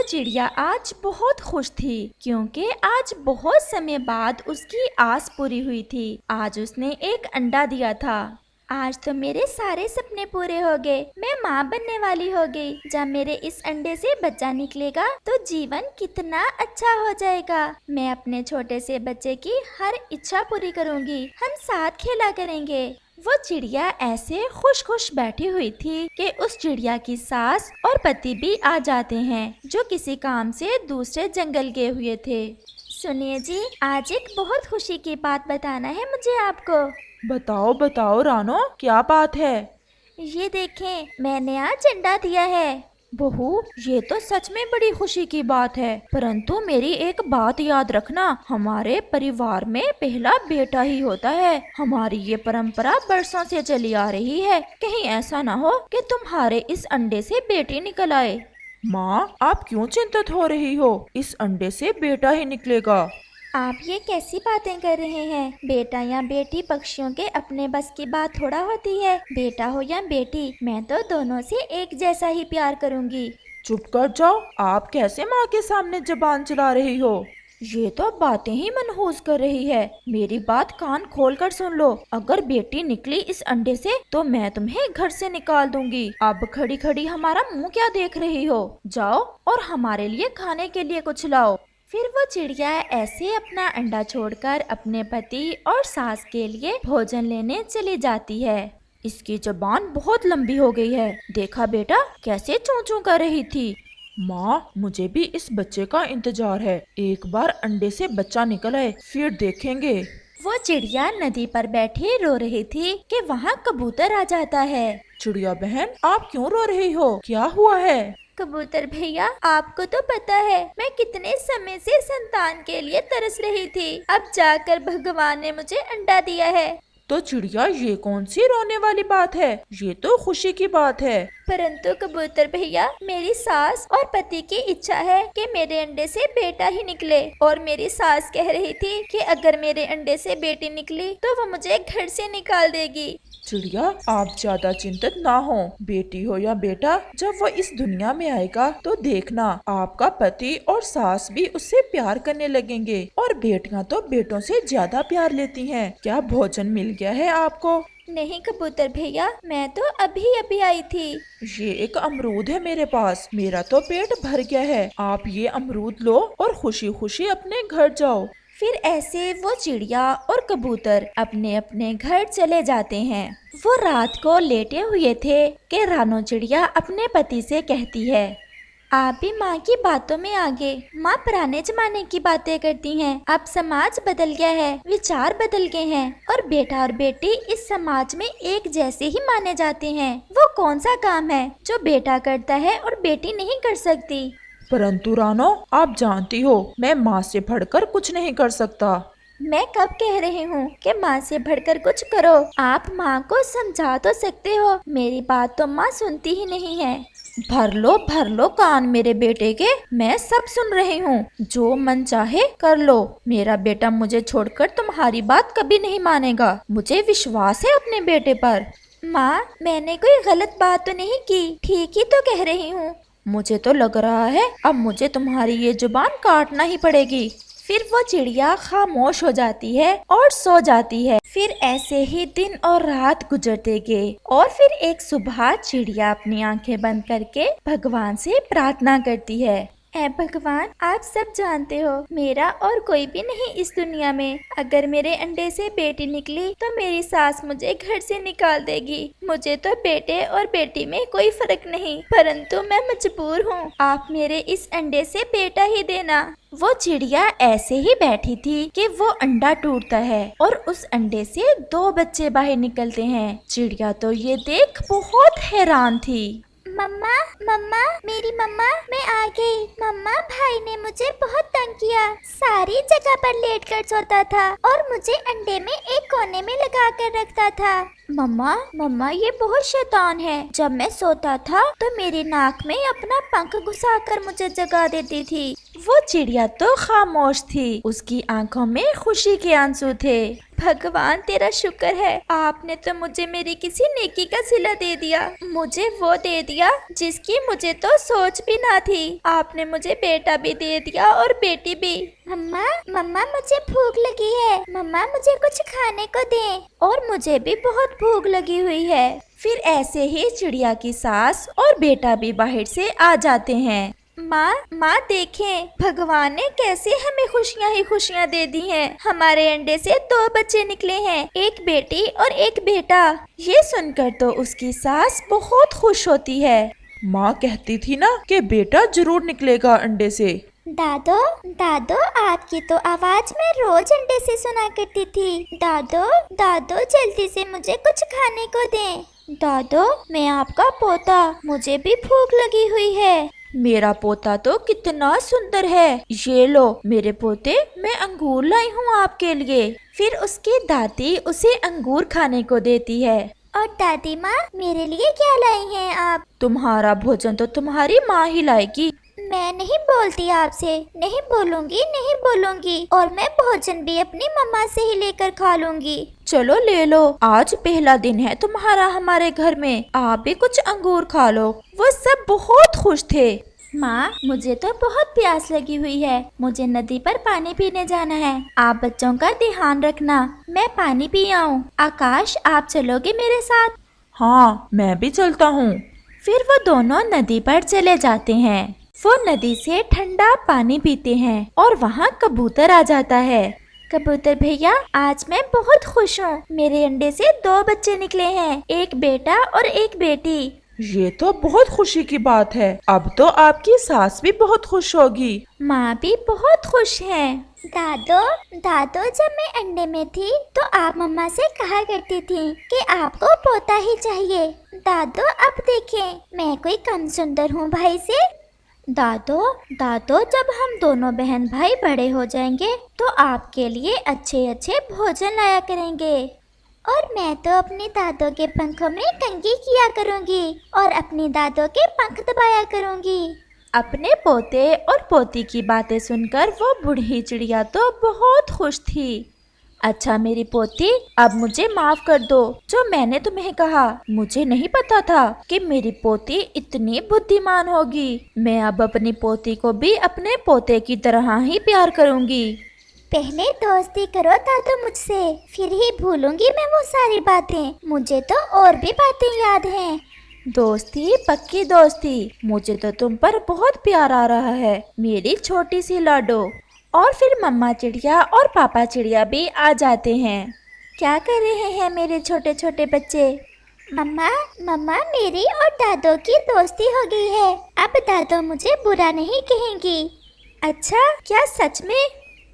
चिड़िया आज बहुत खुश थी क्योंकि आज बहुत समय बाद उसकी आस पूरी हुई थी। आज उसने एक अंडा दिया था। आज तो मेरे सारे सपने पूरे हो गए। मैं माँ बनने वाली हो गई। जब मेरे इस अंडे से बच्चा निकलेगा तो जीवन कितना अच्छा हो जाएगा। मैं अपने छोटे से बच्चे की हर इच्छा पूरी करूँगी। हम साथ खेला करेंगे। वो चिड़िया ऐसे खुश खुश बैठी हुई थी कि उस चिड़िया की सास और पति भी आ जाते हैं जो किसी काम से दूसरे जंगल गए हुए थे। सुनिए जी, आज एक बहुत खुशी की बात बताना है मुझे आपको। बताओ बताओ रानो, क्या बात है। ये देखें, मैंने आज अंडा दिया है। बहू, ये तो सच में बड़ी खुशी की बात है, परंतु मेरी एक बात याद रखना, हमारे परिवार में पहला बेटा ही होता है। हमारी ये परंपरा बरसों से चली आ रही है। कहीं ऐसा ना हो कि तुम्हारे इस अंडे से बेटी निकल आए। माँ, आप क्यों चिंतित हो रही हो? इस अंडे से बेटा ही निकलेगा। आप ये कैसी बातें कर रहे हैं? बेटा या बेटी पक्षियों के अपने बस की बात थोड़ा होती है। बेटा हो या बेटी, मैं तो दोनों से एक जैसा ही प्यार करूंगी। चुप कर जाओ। आप कैसे माँ के सामने जबान चला रही हो? ये तो बातें ही मनहूस कर रही है। मेरी बात कान खोल कर सुन लो। अगर बेटी निकली इस अंडे से तो मैं तुम्हें घर से निकाल दूंगी। अब खड़ी खड़ी हमारा मुंह क्या देख रही हो? जाओ और हमारे लिए खाने के लिए कुछ लाओ। फिर वो चिड़िया ऐसे अपना अंडा छोड़कर अपने पति और सास के लिए भोजन लेने चली जाती है। इसकी जबान बहुत लंबी हो गई है। देखा बेटा, कैसे चूं चूं कर रही थी। माँ, मुझे भी इस बच्चे का इंतजार है। एक बार अंडे से बच्चा निकल आए, फिर देखेंगे। वो चिड़िया नदी पर बैठी रो रही थी कि वहाँ कबूतर आ जाता है। चिड़िया बहन, आप क्यों रो रही हो? क्या हुआ है? कबूतर भैया, आपको तो पता है मैं कितने समय से संतान के लिए तरस रही थी। अब जाकर भगवान ने मुझे अंडा दिया है। तो चिड़िया, ये कौन सी रोने वाली बात है? ये तो खुशी की बात है। परंतु कबूतर भैया, मेरी सास और पति की इच्छा है कि मेरे अंडे से बेटा ही निकले। और मेरी सास कह रही थी कि अगर मेरे अंडे से बेटी निकली तो वो मुझे घर से निकाल देगी। चिड़िया, आप ज्यादा चिंतित ना हो। बेटी हो या बेटा, जब वो इस दुनिया में आएगा तो देखना, आपका पति और सास भी उससे प्यार करने लगेंगे। और बेटियां तो बेटों से ज्यादा प्यार लेती हैं। क्या भोजन मिल गया है आपको? नहीं कबूतर भैया, मैं तो अभी अभी आई थी। ये एक अमरूद है मेरे पास। मेरा तो पेट भर गया है। आप ये अमरूद लो और खुशी खुशी अपने घर जाओ। फिर ऐसे वो चिड़िया और कबूतर अपने अपने घर चले जाते हैं। वो रात को लेटे हुए थे कि रानो चिड़िया अपने पति से कहती है, आप भी माँ की बातों में आगे। माँ पुराने जमाने की बातें करती हैं। अब समाज बदल गया है, विचार बदल गए हैं और बेटा और बेटी इस समाज में एक जैसे ही माने जाते हैं। वो कौन सा काम है जो बेटा करता है और बेटी नहीं कर सकती? परंतु रानो, आप जानती हो मैं माँ से बढ़कर कुछ नहीं कर सकता। मैं कब कह रही हूँ कि माँ से बढ़कर कुछ करो? आप माँ को समझा तो सकते हो, मेरी बात तो माँ सुनती ही नहीं है। भर लो कान मेरे बेटे के, मैं सब सुन रही हूँ। जो मन चाहे कर लो। मेरा बेटा मुझे छोड़कर तुम्हारी बात कभी नहीं मानेगा। मुझे विश्वास है अपने बेटे पर। माँ, मैंने कोई गलत बात तो नहीं की, ठीक ही तो कह रही हूँ। मुझे तो लग रहा है अब मुझे तुम्हारी ये जुबान काटना ही पड़ेगी। फिर वो चिड़िया खामोश हो जाती है और सो जाती है। फिर ऐसे ही दिन और रात गुजरते गए और फिर एक सुबह चिड़िया अपनी आंखें बंद करके भगवान से प्रार्थना करती है, ऐ भगवान, आप सब जानते हो मेरा और कोई भी नहीं इस दुनिया में। अगर मेरे अंडे से बेटी निकली तो मेरी सास मुझे घर से निकाल देगी। मुझे तो बेटे और बेटी में कोई फर्क नहीं, परंतु मैं मजबूर हूँ। आप मेरे इस अंडे से बेटा ही देना। वो चिड़िया ऐसे ही बैठी थी कि वो अंडा टूटता है और उस अंडे से 2 बच्चे बाहर निकलते हैं। चिड़िया तो ये देख बहुत हैरान थी। मम्मा, मम्मा, मेरी मम्मा, मैं आ गई। मम्मा, भाई ने मुझे बहुत तंग किया। सारी जगह पर लेट कर सोता था और मुझे अंडे में एक कोने में लगा कर रखता था। मम्मा, ये बहुत शैतान है। जब मैं सोता था तो मेरी नाक में अपना पंख घुसाकर मुझे जगा देती थी। वो चिड़िया तो खामोश थी, उसकी आंखों में खुशी के आंसू थे। भगवान तेरा शुक्र है, आपने तो मुझे मेरी किसी नेकी का सिला दे दिया। मुझे वो दे दिया जिसकी मुझे तो सोच भी ना थी। आपने मुझे बेटा भी दे दिया और बेटी भी। मम्मा मम्मा मुझे भूख लगी है, मम्मा मुझे कुछ खाने को दे। और मुझे भी बहुत भूख लगी हुई है। फिर ऐसे ही चिड़िया की सास और बेटा भी बाहर से आ जाते हैं। माँ देखें, भगवान ने कैसे हमें खुशियाँ ही खुशियाँ दे दी हैं। हमारे अंडे से 2 बच्चे निकले हैं, एक बेटी और एक बेटा। ये सुनकर तो उसकी सास बहुत खुश होती है। माँ कहती थी ना कि बेटा जरूर निकलेगा अंडे से। दादो दादो, आपकी तो आवाज मैं रोज अंडे से सुना करती थी। दादो दादो, जल्दी से मुझे कुछ खाने को दें। दादो, मैं आपका पोता, मुझे भी भूख लगी हुई है। मेरा पोता तो कितना सुंदर है। ये लो मेरे पोते, मैं अंगूर लाई हूँ आपके लिए। फिर उसकी दादी उसे अंगूर खाने को देती है। और दादी माँ, मेरे लिए क्या लाई हैं आप? तुम्हारा भोजन तो तुम्हारी माँ ही लाएगी। मैं नहीं बोलती आपसे, नहीं बोलूंगी, नहीं बोलूंगी। और मैं भोजन भी अपनी मम्मा से ही लेकर खा लूंगी। चलो ले लो, आज पहला दिन है तुम्हारा हमारे घर में, आप भी कुछ अंगूर खा लो। वो सब बहुत खुश थे। माँ, मुझे तो बहुत प्यास लगी हुई है, मुझे नदी पर पानी पीने जाना है। आप बच्चों का ध्यान रखना, मैं पानी पी आऊँ। आकाश, आप चलोगे मेरे साथ? हाँ, मैं भी चलता हूँ। फिर वो दोनों नदी पर चले जाते हैं। वो नदी से ठंडा पानी पीते हैं और वहाँ कबूतर आ जाता है। कबूतर भैया, आज मैं बहुत खुश हूँ, मेरे अंडे से 2 बच्चे निकले हैं, एक बेटा और एक बेटी। ये तो बहुत खुशी की बात है। अब तो आपकी सास भी बहुत खुश होगी। माँ भी बहुत खुश है। दादो दादो, जब मैं अंडे में थी तो आप मम्मा से कहा करती थी कि आपको पोता ही चाहिए। दादो, अब देखें, मैं कोई कम सुंदर हूँ भाई से? दादो दादो, जब हम दोनों बहन भाई बड़े हो जाएंगे तो आपके लिए अच्छे अच्छे भोजन लाया करेंगे। और मैं तो अपने दादो के पंखों में कंघी किया करूँगी और अपनी दादो के पंख दबाया करूँगी। अपने पोते और पोती की बातें सुनकर वो बूढ़ी चिड़िया तो बहुत खुश थी। अच्छा मेरी पोती, अब मुझे माफ कर दो जो मैंने तुम्हें कहा। मुझे नहीं पता था कि मेरी पोती इतनी बुद्धिमान होगी। मैं अब अपनी पोती को भी अपने पोते की तरह ही प्यार करूँगी। पहले दोस्ती करो दादो मुझसे, फिर ही भूलूंगी मैं वो सारी बातें। मुझे तो और भी बातें याद हैं। दोस्ती पक्की दोस्ती, मुझे तो तुम पर बहुत प्यार आ रहा है, मेरी छोटी सी लाडो। और फिर मम्मा चिड़िया और पापा चिड़िया भी आ जाते हैं। क्या कर रहे हैं मेरे छोटे छोटे बच्चे? मम्मा मम्मा, मेरी और दादो की दोस्ती हो गई है। अब दादो मुझे बुरा नहीं कहेंगी। अच्छा, क्या सच में?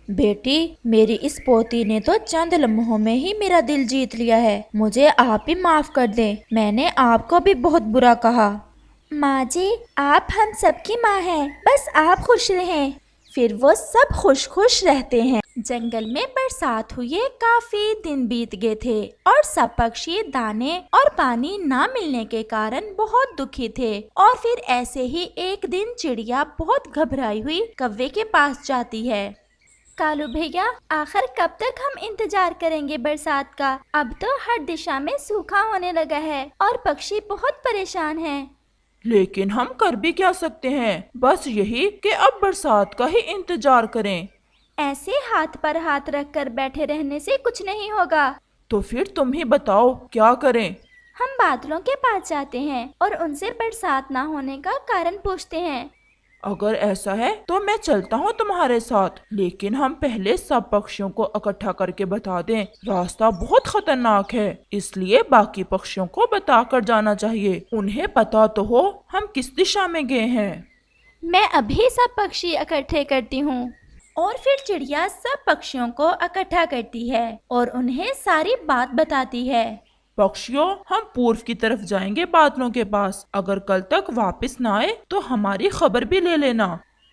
बेटी, मेरी इस पोती ने तो चंद लम्हों में ही मेरा दिल जीत लिया है। मुझे आप ही माफ कर दें, मैंने आपको भी बहुत बुरा कहा। माँ जी, आप हम सबकी माँ हैं, बस आप खुश रहें। फिर वो सब खुश खुश रहते हैं। जंगल में बरसात हुए काफी दिन बीत गए थे और सब पक्षी दाने और पानी ना मिलने के कारण बहुत दुखी थे। और फिर ऐसे ही एक दिन चिड़िया बहुत घबराई हुई कौवे के पास जाती है। कालू भैया, आखिर कब तक हम इंतजार करेंगे बरसात का? अब तो हर दिशा में सूखा होने लगा है और पक्षी बहुत परेशान हैं। लेकिन हम कर भी क्या सकते हैं, बस यही कि अब बरसात का ही इंतजार करें। ऐसे हाथ पर हाथ रखकर बैठे रहने से कुछ नहीं होगा। तो फिर तुम ही बताओ क्या करें। हम बादलों के पास जाते हैं और उनसे बरसात ना होने का कारण पूछते हैं। अगर ऐसा है तो मैं चलता हूँ तुम्हारे साथ, लेकिन हम पहले सब पक्षियों को इकट्ठा करके बता दें। रास्ता बहुत खतरनाक है, इसलिए बाकी पक्षियों को बताकर जाना चाहिए। उन्हें पता तो हो हम किस दिशा में गए हैं। मैं अभी सब पक्षी इकट्ठे करती हूँ। और फिर चिड़िया सब पक्षियों को इकट्ठा करती है और उन्हें सारी बात बताती है। पक्षियों, हम पूर्व की तरफ जाएंगे बादलों के पास। अगर कल तक वापस ना आए तो हमारी खबर भी ले लेना।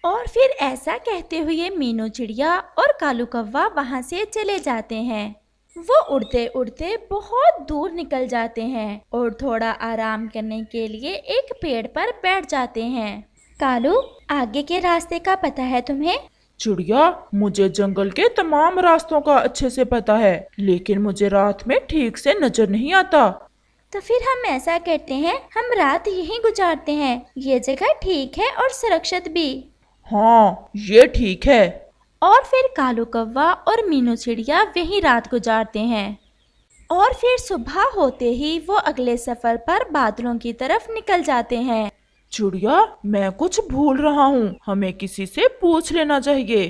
और फिर ऐसा कहते हुए मीनू चिड़िया और कालू कौवा वहाँ से चले जाते हैं। वो उड़ते उड़ते बहुत दूर निकल जाते हैं और थोड़ा आराम करने के लिए एक पेड़ पर बैठ जाते हैं। कालू, आगे के रास्ते का पता है तुम्हें? चिड़िया, मुझे जंगल के तमाम रास्तों का अच्छे से पता है, लेकिन मुझे रात में ठीक से नजर नहीं आता। तो फिर हम ऐसा करते हैं, हम रात यहीं गुजारते हैं। ये जगह ठीक है और सुरक्षित भी। हाँ, ये ठीक है। और फिर कालू कौवा और मीनू चिड़िया वहीं रात गुजारते हैं। और फिर सुबह होते ही वो अगले सफर पर बादलों की तरफ निकल जाते हैं। चिड़िया, मैं कुछ भूल रहा हूँ, हमें किसी से पूछ लेना चाहिए।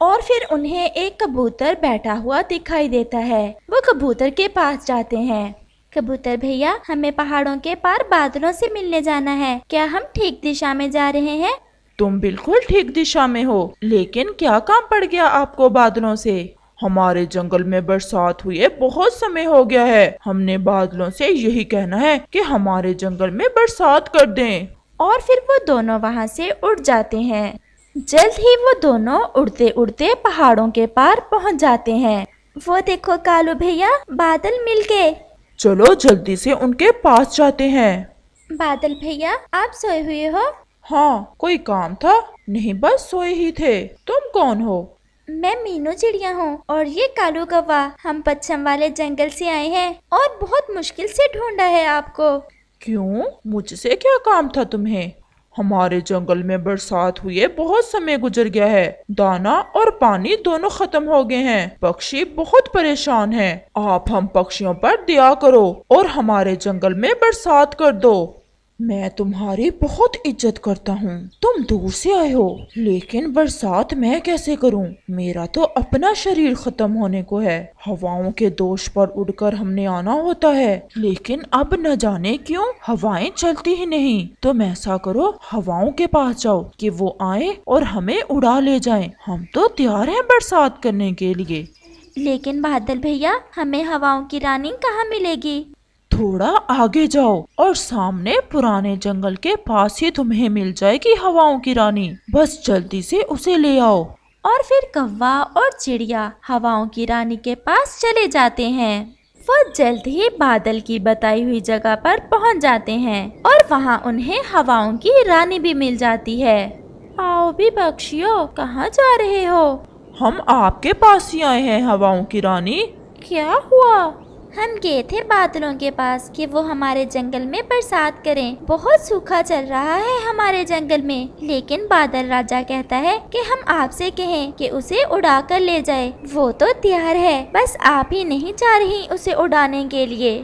और फिर उन्हें एक कबूतर बैठा हुआ दिखाई देता है। वो कबूतर के पास जाते हैं। कबूतर भैया, हमें पहाड़ों के पार बादलों से मिलने जाना है। क्या हम ठीक दिशा में जा रहे हैं? तुम बिल्कुल ठीक दिशा में हो, लेकिन क्या काम पड़ गया आपको बादलों से? हमारे जंगल में बरसात हुए बहुत समय हो गया है। हमने बादलों से यही कहना है कि हमारे जंगल में बरसात कर दें। और फिर वो दोनों वहाँ से उड़ जाते हैं। जल्द ही वो दोनों उड़ते उड़ते पहाड़ों के पार पहुँच जाते हैं। वो देखो कालू भैया, बादल मिल गए। चलो जल्दी से उनके पास जाते हैं। बादल भैया, आप सोए हुए हो? हाँ, कोई काम था? नहीं, बस सोए ही थे। तुम कौन हो? मैं मीनू चिड़िया हूँ और ये कालू कौवा। हम पश्चिम वाले जंगल से आए हैं और बहुत मुश्किल से ढूंढा है आपको। क्यों? मुझसे क्या काम था तुम्हें? हमारे जंगल में बरसात हुए बहुत समय गुजर गया है। दाना और पानी दोनों खत्म हो गए हैं। पक्षी बहुत परेशान हैं। आप हम पक्षियों पर दया करो और हमारे जंगल में बरसात कर दो। मैं तुम्हारी बहुत इज्जत करता हूँ। तुम दूर से आए हो, लेकिन बरसात मैं कैसे करूँ? मेरा तो अपना शरीर खत्म होने को है। हवाओं के दोष पर उड़कर हमने आना होता है, लेकिन अब न जाने क्यों हवाएं चलती ही नहीं। तुम ऐसा करो, हवाओं के पास जाओ कि वो आए और हमें उड़ा ले जाएं। हम तो तैयार हैं बरसात करने के लिए। लेकिन बादल भैया, हमें हवाओं की रानी कहाँ मिलेगी? थोड़ा आगे जाओ और सामने पुराने जंगल के पास ही तुम्हें मिल जाएगी हवाओं की रानी। बस जल्दी से उसे ले आओ। और फिर कौवा और चिड़िया हवाओं की रानी के पास चले जाते हैं। वो जल्द ही बादल की बताई हुई जगह पर पहुंच जाते हैं और वहां उन्हें हवाओं की रानी भी मिल जाती है। आओ भी पक्षियों, कहाँ जा रहे हो? हम आपके पास ही आए हैं हवाओं की रानी। क्या हुआ? हम गए थे बादलों के पास कि वो हमारे जंगल में बरसात करें। बहुत सूखा चल रहा है हमारे जंगल में, लेकिन बादल राजा कहता है कि हम आपसे कहें कि उसे उड़ा कर ले जाए। वो तो तैयार है, बस आप ही नहीं चाह रही उसे उड़ाने के लिए।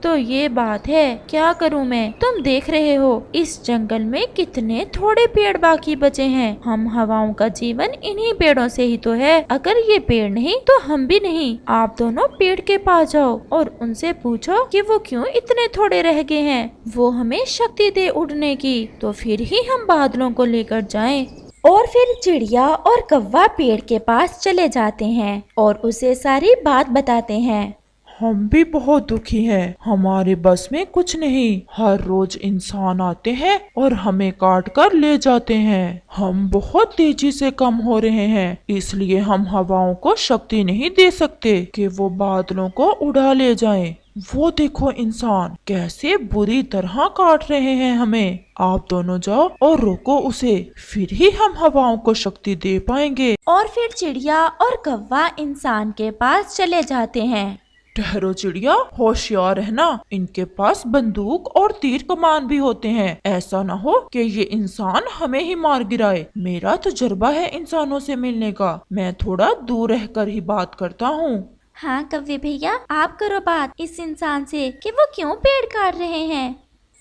तो ये बात है। क्या करूं मैं? तुम देख रहे हो इस जंगल में कितने थोड़े पेड़ बाकी बचे हैं। हम हवाओं का जीवन इन्हीं पेड़ों से ही तो है। अगर ये पेड़ नहीं तो हम भी नहीं। आप दोनों पेड़ के पास जाओ और उनसे पूछो कि वो क्यों इतने थोड़े रह गए हैं। वो हमें शक्ति दे उड़ने की, तो फिर ही हम बादलों को लेकर जाएं। और फिर चिड़िया और कौवा पेड़ के पास चले जाते हैं और उसे सारी बात बताते हैं। हम भी बहुत दुखी हैं। हमारे बस में कुछ नहीं। हर रोज इंसान आते हैं और हमें काट कर ले जाते हैं। हम बहुत तेजी से कम हो रहे हैं, इसलिए हम हवाओं को शक्ति नहीं दे सकते कि वो बादलों को उड़ा ले जाएं। वो देखो इंसान कैसे बुरी तरह काट रहे हैं हमें। आप दोनों जाओ और रोको उसे, फिर ही हम हवाओं को शक्ति दे पाएंगे। और फिर चिड़िया और कौवा इंसान के पास चले जाते हैं। ठहरो चिड़िया, होशियार रहना। इनके पास बंदूक और तीर कमान भी होते हैं। ऐसा न हो कि ये इंसान हमें ही मार गिराए। मेरा तजुर्बा है इंसानों से मिलने का। मैं थोड़ा दूर रहकर ही बात करता हूँ। हाँ कौवे भैया, आप करो बात इस इंसान से कि वो क्यों पेड़ काट रहे हैं।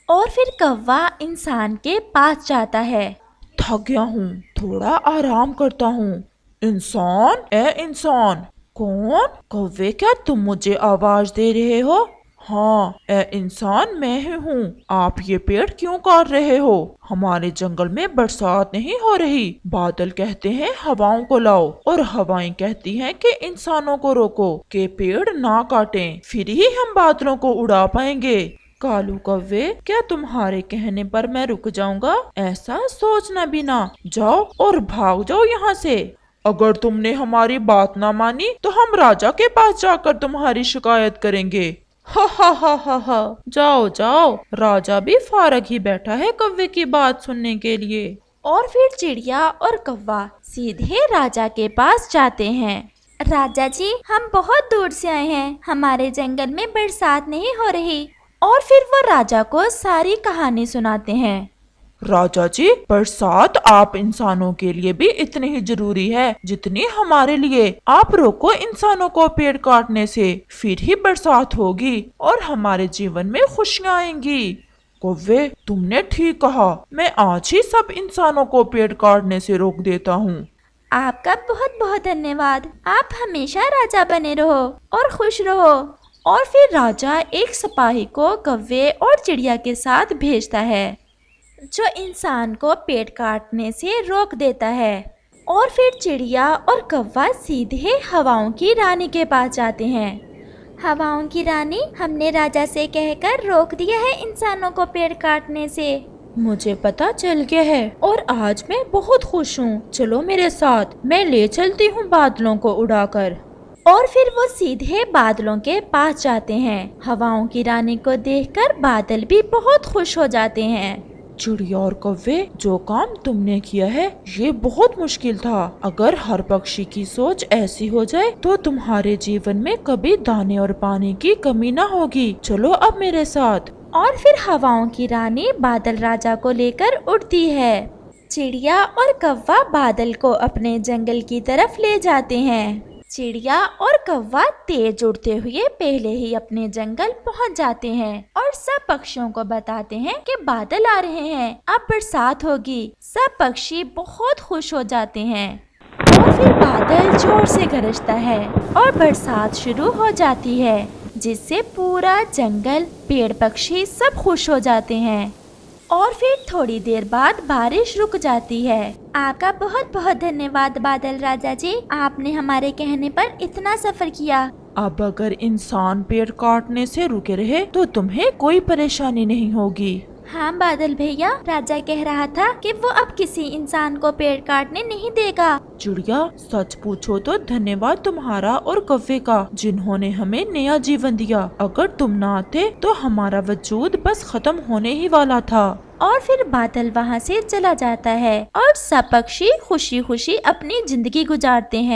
और फिर कौवा इंसान के पास जाता है। थक गया हूँ, थोड़ा आराम करता हूँ। इंसान, ए इंसान। कौन? कौवे, क्या तुम मुझे आवाज दे रहे हो? हाँ, ए इंसान, मैं ही हूँ। आप ये पेड़ क्यों काट रहे हो? हमारे जंगल में बरसात नहीं हो रही। बादल कहते हैं हवाओं को लाओ और हवाएं कहती हैं कि इंसानों को रोको कि पेड़ ना काटें, फिर ही हम बादलों को उड़ा पाएंगे। कालू कौवे, क्या तुम्हारे कहने पर मैं रुक जाऊंगा? ऐसा सोचना भी ना। जाओ और भाग जाओ यहाँ से। अगर तुमने हमारी बात ना मानी तो हम राजा के पास जाकर तुम्हारी शिकायत करेंगे। हा, जाओ जाओ, राजा भी फारग ही बैठा है कौवे की बात सुनने के लिए। और फिर चिड़िया और कौवा सीधे राजा के पास जाते हैं। राजा जी, हम बहुत दूर से आए हैं, हमारे जंगल में बरसात नहीं हो रही। और फिर वो राजा को सारी कहानी सुनाते हैं। राजा जी, बरसात आप इंसानों के लिए भी इतनी ही जरूरी है जितनी हमारे लिए। आप रोको इंसानों को पेड़ काटने से, फिर ही बरसात होगी और हमारे जीवन में खुशियाँ आएंगी। कौवे, तुमने ठीक कहा, मैं आज ही सब इंसानों को पेड़ काटने से रोक देता हूँ। आपका बहुत बहुत धन्यवाद। आप हमेशा राजा बने रहो और खुश रहो। और फिर राजा एक सिपाही को कौवे और चिड़िया के साथ भेजता है, जो इंसान को पेड़ काटने से रोक देता है। और फिर चिड़िया और कौवा सीधे हवाओं की रानी के पास जाते हैं। हवाओं की रानी, हमने राजा से कहकर रोक दिया है इंसानों को पेड़ काटने से। मुझे पता चल गया है और आज मैं बहुत खुश हूँ। चलो मेरे साथ, मैं ले चलती हूँ बादलों को उड़ाकर। और फिर वो सीधे बादलों के पास जाते हैं। हवाओं की रानी को देखकर बादल भी बहुत खुश हो जाते हैं। चिड़िया और कौवे, जो काम तुमने किया है ये बहुत मुश्किल था। अगर हर पक्षी की सोच ऐसी हो जाए तो तुम्हारे जीवन में कभी दाने और पानी की कमी ना होगी। चलो अब मेरे साथ। और फिर हवाओं की रानी बादल राजा को लेकर उड़ती है। चिड़िया और कौवा बादल को अपने जंगल की तरफ ले जाते हैं। चिड़िया और कौवा तेज उड़ते हुए पहले ही अपने जंगल पहुंच जाते हैं और सब पक्षियों को बताते हैं कि बादल आ रहे हैं, अब बरसात होगी। सब पक्षी बहुत खुश हो जाते हैं और फिर बादल जोर से गरजता है और बरसात शुरू हो जाती है, जिससे पूरा जंगल, पेड़, पक्षी सब खुश हो जाते हैं। और फिर थोड़ी देर बाद बारिश रुक जाती है। आपका बहुत बहुत धन्यवाद बादल राजा जी, आपने हमारे कहने पर इतना सफर किया। अब अगर इंसान पेड़ काटने से रुके रहे तो तुम्हें कोई परेशानी नहीं होगी। हाँ बादल भैया, राजा कह रहा था कि वो अब किसी इंसान को पेड़ काटने नहीं देगा। चिड़िया, सच पूछो तो धन्यवाद तुम्हारा और कौवे का, जिन्होंने हमें नया जीवन दिया। अगर तुम ना आते तो हमारा वजूद बस खत्म होने ही वाला था। और फिर बादल वहाँ से चला जाता है और सब पक्षी खुशी खुशी अपनी जिंदगी गुजारते हैं।